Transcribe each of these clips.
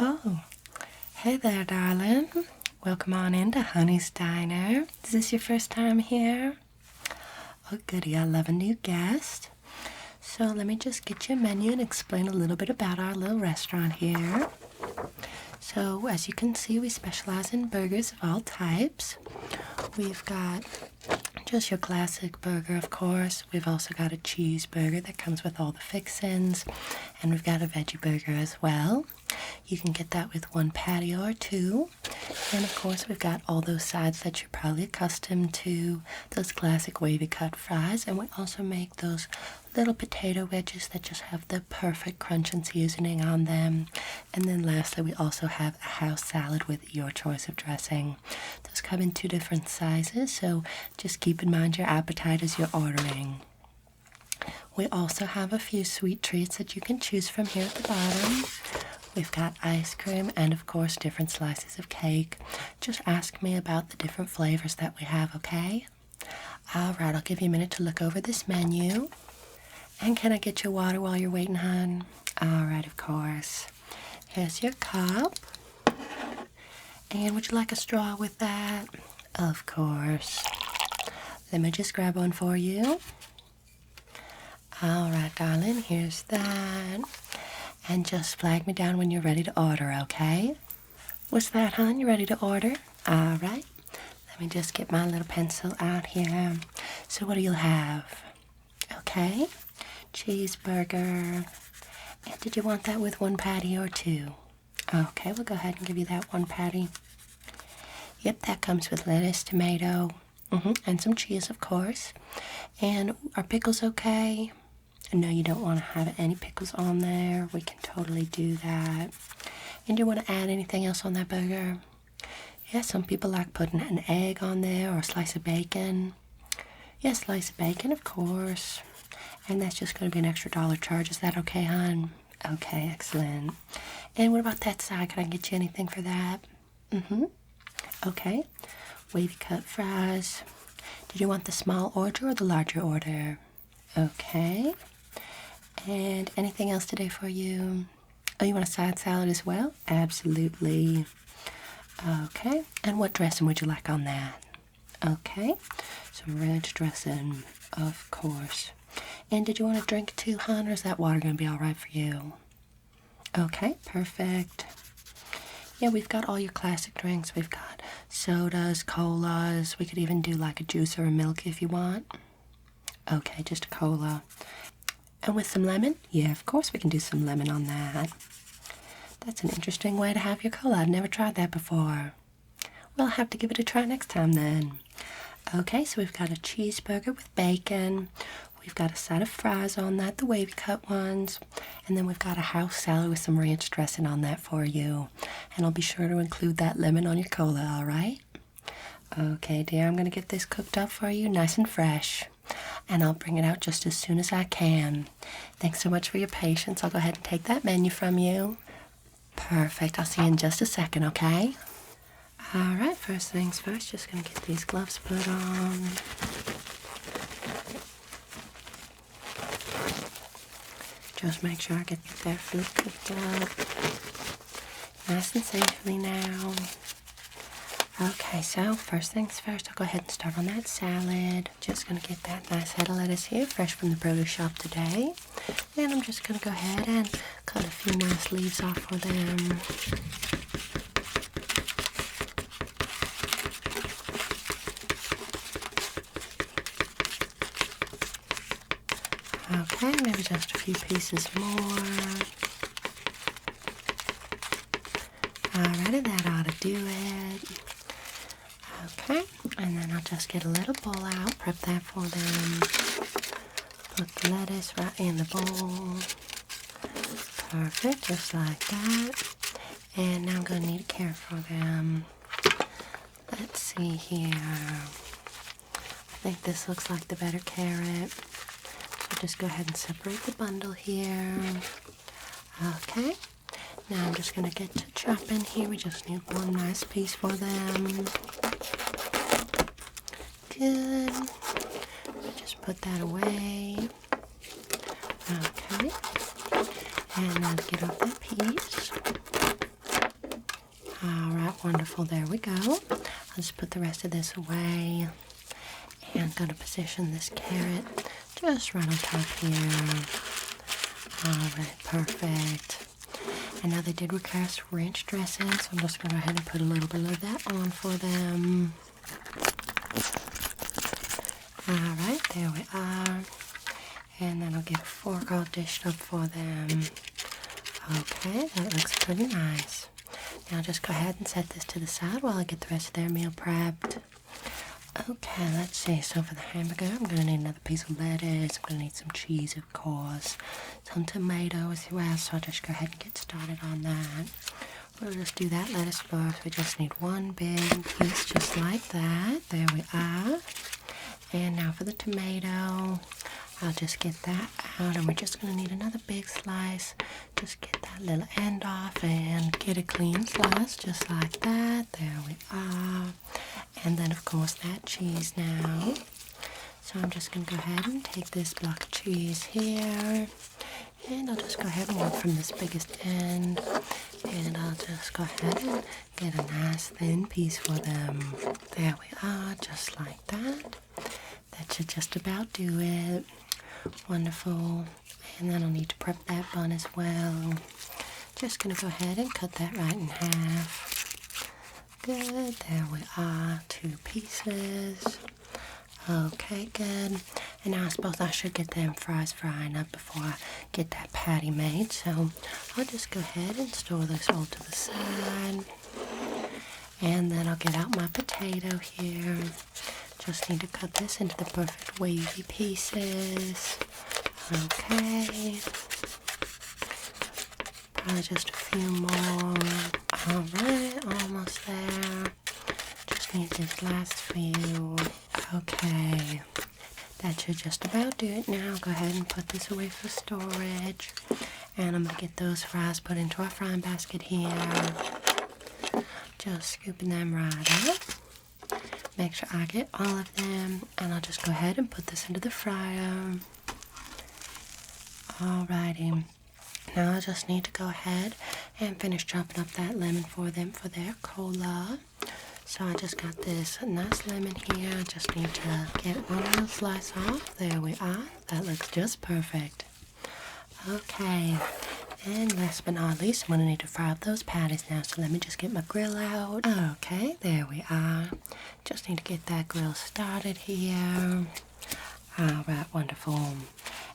Oh, hey there, darling. Welcome on into Honey's Diner. Is this your first time here? Oh, goody, I love a new guest. So let me just get you a menu and explain a little bit about our little restaurant here. So as you can see, we specialize in burgers of all types. We've got just your classic burger, of course. We've also got a cheeseburger that comes with all the fixins, and we've got a veggie burger as well. You can get that with one patty or two. And of course, we've got all those sides that you're probably accustomed to, those classic wavy cut fries, and we also make those little potato wedges that just have the perfect crunch and seasoning on them. And then lastly, we also have a house salad with your choice of dressing. Those come in 2 different sizes, so just keep in mind your appetite as you're ordering. We also have a few sweet treats that you can choose from here at the bottom. We've got ice cream and, of course, different slices of cake. Just ask me about the different flavors that we have, okay? All right, I'll give you a minute to look over this menu. And can I get your water while you're waiting, hon? All right, of course. Here's your cup. And would you like a straw with that? Of course. Let me just grab one for you. All right, darling, here's that. And just flag me down when you're ready to order, okay? What's that, hon? You ready to order? All right. Let me just get my little pencil out here. So what do you have? Okay. Cheeseburger. And did you want that with 1 patty or 2? Okay, we'll go ahead and give you that 1 patty. Yep, that comes with lettuce, tomato, and some cheese, of course. And are pickles okay? No, you don't want to have any pickles on there. We can totally do that. And do you want to add anything else on that burger? Yeah, some people like putting an egg on there or a slice of bacon. Yeah, slice of bacon, of course. And that's just going to be an extra $1 charge. Is that okay, hon? Okay, excellent. And what about that side? Can I get you anything for that? Okay. Wavy cut fries. Did you want the small order or the larger order? Okay. And anything else today for you? Oh, you want a side salad as well? Absolutely. Okay. And what dressing would you like on that? Okay. Some ranch dressing, of course. And did you want a drink too, hon, or is that water going to be all right for you? Okay, perfect. Yeah, we've got all your classic drinks. We've got sodas, colas. We could even do like a juice or a milk if you want. Okay, just a cola. And with some lemon? Yeah, of course we can do some lemon on that. That's an interesting way to have your cola. I've never tried that before. Well, I'll have to give it a try next time then. Okay, so we've got a cheeseburger with bacon. We've got a side of fries on that, the wavy cut ones. And then we've got a house salad with some ranch dressing on that for you. And I'll be sure to include that lemon on your cola, all right? Okay, dear, I'm going to get this cooked up for you nice and fresh. And I'll bring it out just as soon as I can. Thanks so much for your patience. I'll go ahead and take that menu from you. Perfect. I'll see you in just a second, okay? All right, first things first, just going to get these gloves put on. Just make sure I get that food cooked up nice and safely now. Okay, so first things first, I'll go ahead and start on that salad. Just going to get that nice head of lettuce here, fresh from the produce shop today. And I'm just going to go ahead and cut a few nice leaves off for them. Okay, maybe just a few pieces more. Alrighty, that ought to do it. Okay, and then I'll just get a little bowl out, prep that for them. Put the lettuce right in the bowl. Perfect, just like that. And now I'm going to need a carrot for them. Let's see here. I think this looks like the better carrot. So just go ahead and separate the bundle here. Okay. Now I'm just going to get to chopping here. We just need one nice piece for them. Good. Just put that away. Okay. And now get off that piece. wonderful. There we go. I'll just put the rest of this away. And I'm going to position this carrot just right on top here. Alright, perfect. And now they did request ranch dressing, so I'm just going to go ahead and put a little bit of that on for them. Alright, there we are. And then I'll get a fork all dished up for them. Okay, that looks pretty nice. Now just go ahead and set this to the side while I get the rest of their meal prepped. Okay, let's see. So for the hamburger, I'm going to need another piece of lettuce. I'm going to need some cheese, of course. Some tomatoes as well, so I'll just go ahead and get started on that. We'll just do that lettuce first. We just need one big piece just like that. There we are. And now for the tomato, I'll just get that out, and we're just going to need another big slice. Just get that little end off and get a clean slice just like that. There we are. And then, of course, that cheese now. So I'm just going to go ahead and take this block of cheese here. And I'll just go ahead and work from this biggest end. And I'll just go ahead and get a nice thin piece for them. There we are, just like that. That should just about do it. Wonderful. And then I'll need to prep that bun as well. Just going to go ahead and cut that right in half. Good, there we are, 2 pieces. Okay, good. And now I suppose I should get them fries frying up before I get that patty made. So I'll just go ahead and store this all to the side. And then I'll get out my potato here. Just need to cut this into the perfect wavy pieces. Okay. Probably just a few more. Alright, almost there. Just need this last few. Okay. That should just about do it now. Go ahead and put this away for storage. And I'm going to get those fries put into our frying basket here. Just scooping them right up. Make sure I get all of them. And I'll just go ahead and put this into the fryer. Alrighty. Now I just need to go ahead and finish chopping up that lemon for them for their cola. So I just got this nice lemon here. I just need to get one little slice off. There we are. That looks just perfect. Okay. And last but not least, I'm going to need to fry up those patties now. So let me just get my grill out. Okay, there we are. Just need to get that grill started here. Alright, wonderful.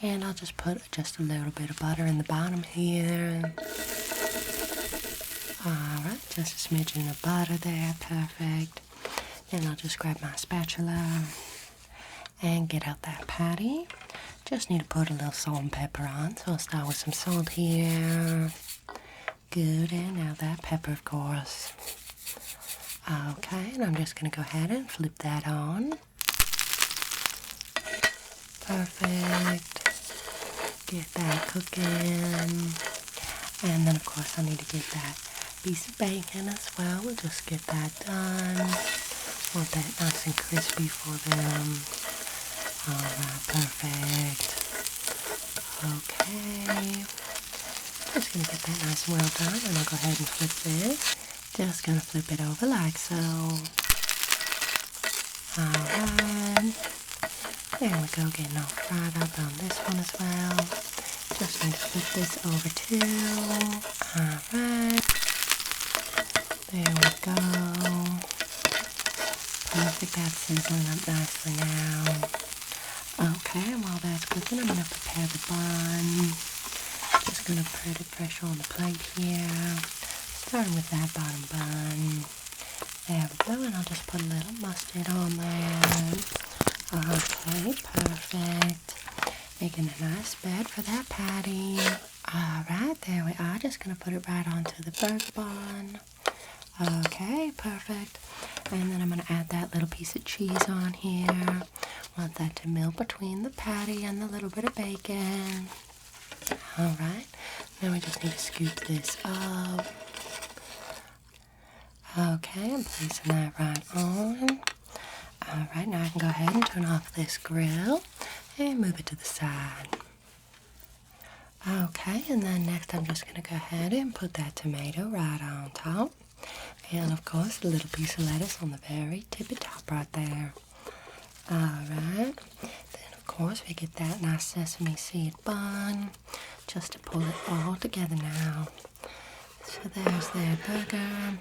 And I'll just put just a little bit of butter in the bottom here. Alright, just a smidgen of butter there, perfect. Then I'll just grab my spatula and get out that patty. Just need to put a little salt and pepper on, so I'll start with some salt here. Good, and now that pepper, of course. Okay, and I'm just going to go ahead and flip that on. Perfect. Get that cooking. And then, of course, I need to get that piece of bacon as well. We'll just get that done. Want that nice and crispy for them. Alright, perfect. Okay. Just going to get that nice and well done, and I'll go ahead and flip this. Just going to flip it over like so. Alright. There we go, getting all fried up on this one as well. Just going to flip this over too. Alright. There we go. Perfect, that's sizzling up nicely now. Okay, and while that's cooking, I'm going to prepare the bun. Just going to put it fresh on the plate here. Starting with that bottom bun. There we go, and I'll just put a little mustard on there. Okay, perfect. Making a nice bed for that patty. Alright, there we are. Just going to put it right onto the first bun. Okay, perfect. And then I'm going to add that little piece of cheese on here. Want that to melt between the patty and the little bit of bacon. Alright, now we just need to scoop this up. Okay, I'm placing that right on. Alright, now I can go ahead and turn off this grill and move it to the side. Okay, and then next I'm just going to go ahead and put that tomato right on top. And of course, a little piece of lettuce on the very tippy top right there. Alright. Then of course we get that nice sesame seed bun. Just to pull it all together now. So there's their burger.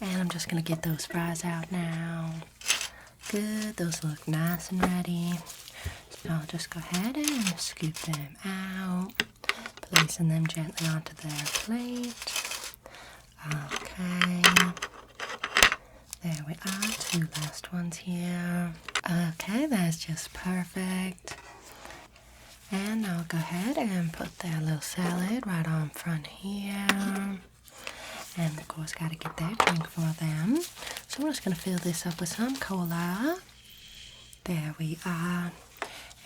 And I'm just going to get those fries out now. Good, those look nice and ready. So I'll just go ahead and scoop them out, placing them gently onto their plate. Okay, there we are, 2 last ones here. Okay, that's just perfect. And I'll go ahead and put their little salad right on front here. And of course, got to get their drink for them. So I'm just going to fill this up with some cola. There we are.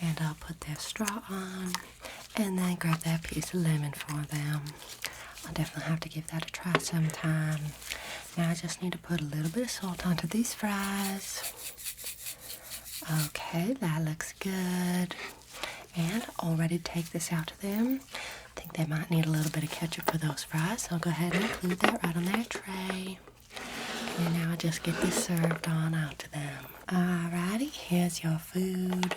And I'll put their straw on. And then grab that piece of lemon for them. I'll definitely have to give that a try sometime. Now I just need to put a little bit of salt onto these fries. Okay, that looks good. And all ready to take this out to them. I think they might need a little bit of ketchup for those fries, so I'll go ahead and include that right on their tray. And now I'll just get this served on out to them. Alrighty, here's your food.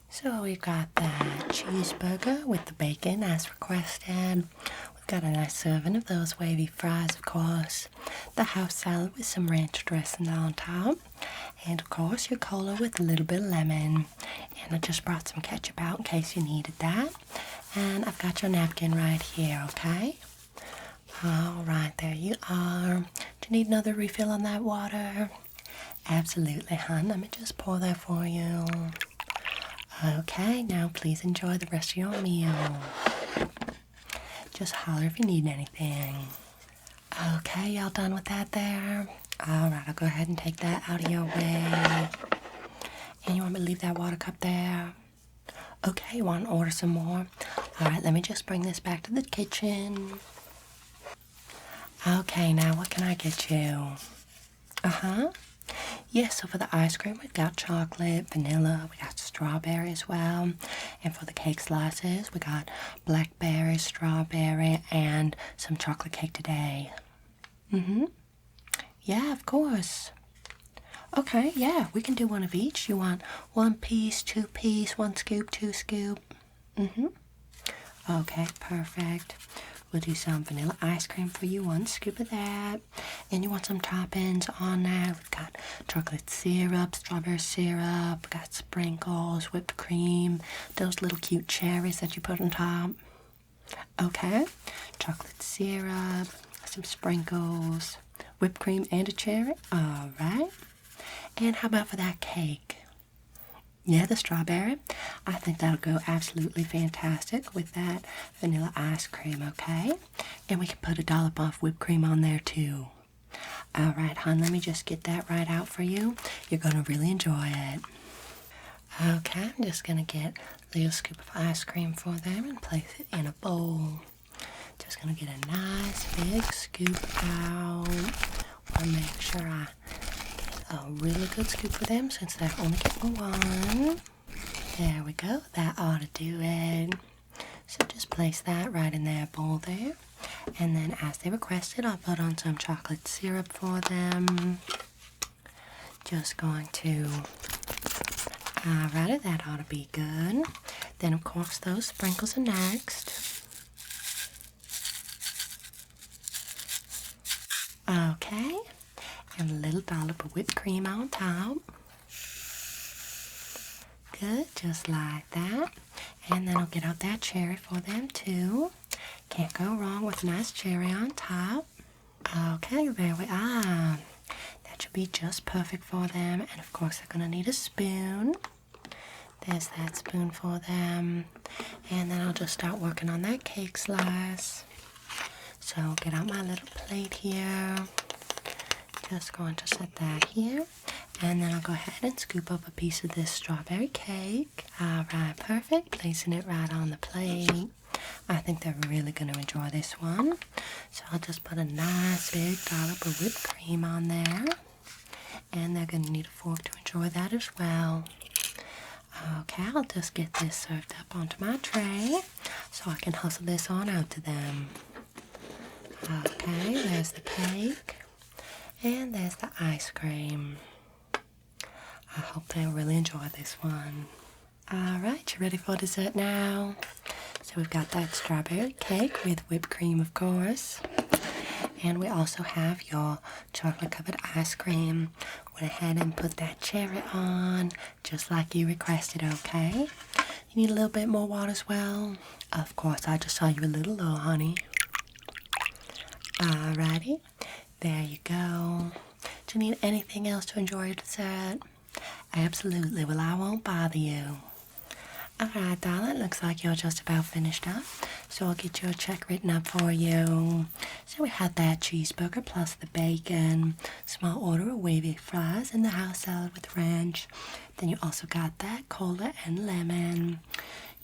So we've got the cheeseburger with the bacon as requested. We've got a nice serving of those wavy fries, of course. The house salad with some ranch dressing on top. And of course your cola with a little bit of lemon. And I just brought some ketchup out in case you needed that. And I've got your napkin right here, okay? Alright, there you are. Do you need another refill on that water? Absolutely, hon. Let me just pour that for you. Okay, now please enjoy the rest of your meal. Just holler if you need anything. Okay, y'all done with that there? Alright, I'll go ahead and take that out of your way. And you want me to leave that water cup there? Okay, you want to order some more? Alright, let me just bring this back to the kitchen. Okay, now what can I get you? Yes, so for the ice cream, we've got chocolate, vanilla, we got strawberry as well. And for the cake slices, we got blackberry, strawberry, and some chocolate cake today. Yeah, of course. Okay, yeah, we can do one of each. You want 1 piece, 2 piece, 1 scoop, 2 scoop? Okay, perfect. We'll do some vanilla ice cream for you, 1 scoop of that. And you want some toppings on that. We've got chocolate syrup, strawberry syrup, we've got sprinkles, whipped cream, those little cute cherries that you put on top. Okay, chocolate syrup, some sprinkles, whipped cream, and a cherry. Alright. And how about for that cake? Yeah, the strawberry. I think that'll go absolutely fantastic with that vanilla ice cream, okay? And we can put a dollop of whipped cream on there too. Alright, hon, let me just get that right out for you. You're going to really enjoy it. Okay, I'm just going to get a little scoop of ice cream for them and place it in a bowl. Just going to get a nice big scoop out. Want to make sure I get a really good scoop for them since they're only getting 1. There we go. That ought to do it. So just place that right in their bowl there. And then as they requested, I'll put on some chocolate syrup for them. Just going to... Alrighty, that ought to be good. Then of course those sprinkles are next. Okay. And a little dollop of whipped cream on top. Good, just like that. And then I'll get out that cherry for them too. Can't go wrong with a nice cherry on top. Okay, there we are. That should be just perfect for them. And of course they're going to need a spoon. There's that spoon for them. And then I'll just start working on that cake slice. So I'll get out my little plate here. Just going to set that here. And then I'll go ahead and scoop up a piece of this strawberry cake. Alright, perfect. Placing it right on the plate. I think they're really going to enjoy this one. So I'll just put a nice big dollop of whipped cream on there. And they're going to need a fork to enjoy that as well. Okay, I'll just get this served up onto my tray so I can hustle this on out to them. Okay, there's there's the cake, and there's the ice cream. I hope they really enjoy this one. Alright, you ready for dessert now? So we've got that strawberry cake with whipped cream, of course. And we also have your chocolate covered ice cream. Went ahead and put that cherry on, just like you requested, okay? You need a little bit more water as well? Of course, I just saw you a little low, honey. Alrighty, there you go. Do you need anything else to enjoy your dessert? Absolutely, well, I won't bother you. Alright, darling, looks like you're just about finished up, so I'll get your check written up for you. So we had that cheeseburger plus the bacon, small order of wavy fries, and the house salad with ranch. Then you also got that cola and lemon.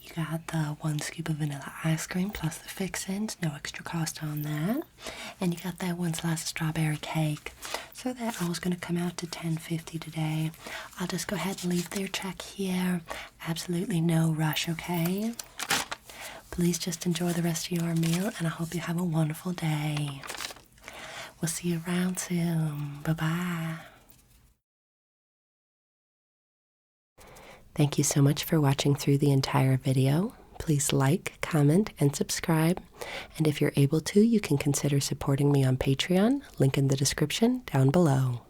You got the 1 scoop of vanilla ice cream plus the fixins, no extra cost on that. And you got that 1 slice of strawberry cake. So that all's going to come out to $10.50 today. I'll just go ahead and leave their check here. Absolutely no rush, okay? Please just enjoy the rest of your meal, and I hope you have a wonderful day. We'll see you around soon. Bye-bye. Thank you so much for watching through the entire video. Please like, comment, and subscribe. And if you're able to, you can consider supporting me on Patreon, link in the description down below.